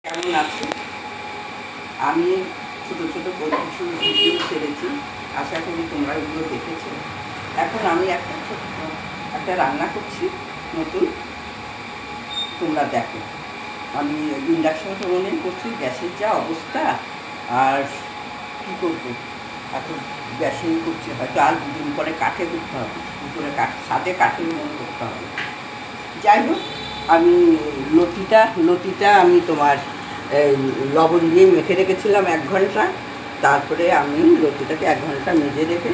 কেমন আছো? আমি ছোটো ছোটো কিছু ভিডিও ছেড়েছি, আশা করি তোমরা ওগুলো দেখেছো। এখন আমি একটা রান্না করছি নতুন, তোমরা দেখো। আমি ইন্ডাকশন ওভেনে করছি, গ্যাসের যা অবস্থা, আর কী করবো, এখন গ্যাসেই করছি। হয়তো আর দুদিন পরে কাঠে করতে হবে, উপরে ছাদে কাঠের মনে করতে হবে। যাই হোক, আমি লতিটা আমি তোমার লবণ দিয়ে মেখে রেখেছিলাম 1 ঘন্টা। তারপরে আমি লতিটাকে 1 ঘন্টা মেজে রেখে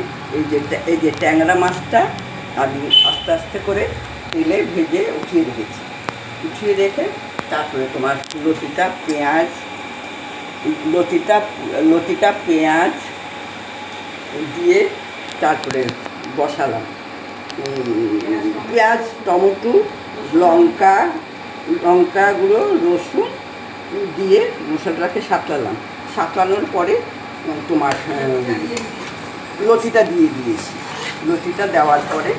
এই যে ট্যাংরা মাছটা আমি আস্তে আস্তে করে তেলে ভেজে উঠিয়ে রেখেছি। উঠিয়ে রেখে তারপরে তোমার লতিটা পেঁয়াজ দিয়ে তারপরে বসালাম। পেঁয়াজ, টমেটো, লঙ্কা গুঁড়ো, রসুন দিয়ে মশলাটাকে সাঁতলানোর পরে তোমার লতিটা দিয়ে দিয়েছি। লতিটা দেওয়ার পরে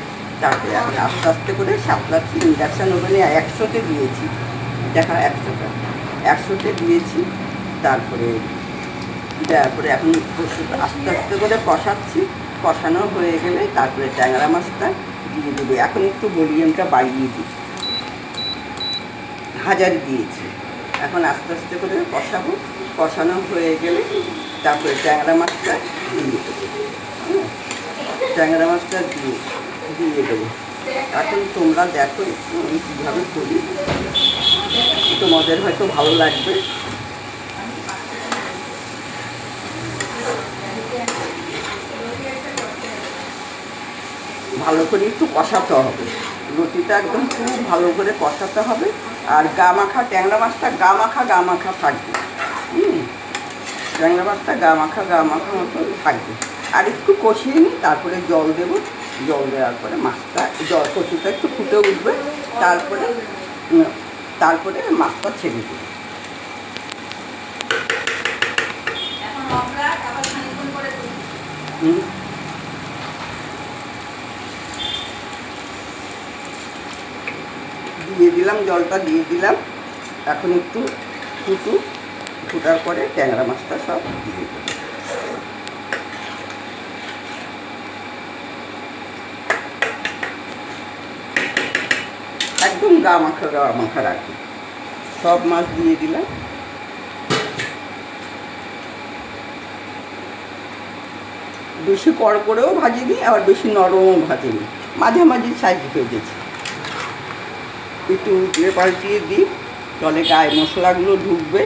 তারপরে আমি আস্তে আস্তে করে সাঁতলাচ্ছি। ইন্ডাকশান ওভেনে 100-তে দিয়েছি, দেখা 100-তে দিয়েছি। তারপরে এখন আস্তে আস্তে করে কষাচ্ছি। কষানো হয়ে গেলে তারপরে ট্যাংরা মাছটা দিয়ে দেবে। এখন একটু ভলিউমটা বাড়িয়ে দিই, হাজারি দিয়েছি। এখন আস্তে আস্তে করে কষাবো। কষানো হয়ে গেলে তারপরে ট্যাংরা মাছটা দিয়ে দেবো। ট্যাংরা মাছটা দিয়ে দেবো। এখন তোমরা দেখো একটু আমি কীভাবে করি, তোমাদের হয়তো ভালো লাগবে। ভালো করে একটু কষাতে হবে, রুটিটা একদম খুব ভালো করে কষাতে হবে। আর ট্যাংরা মাছটা গা মাখা থাকবে। ট্যাংরা মাছটা গা মাখা মতো থাকবে। আর একটু কষিয়ে নিই, তারপরে জল দেব। জল দেওয়ার পরে কচুটা একটু ফুটে উঠবে। তারপরে মাছটা ছেড়ে দেব। দিয়ে দিলাম, জলটা দিয়ে দিলাম। এখন একটু ফুটার পরে ট্যাংরা মাছটা সব দিয়ে দেবো। একদম গা মাখা রাখি। সব মাছ দিয়ে দিলাম। বেশি কড় করেও ভাজিনি, আবার বেশি নরমও ভাজিনি, মাঝামাঝি সাইজ ভেজেছি। একটু উল্টিয়ে পাল্টিয়ে দিই, তাহলে গায়ে মশলাগুলো ঢুকবে।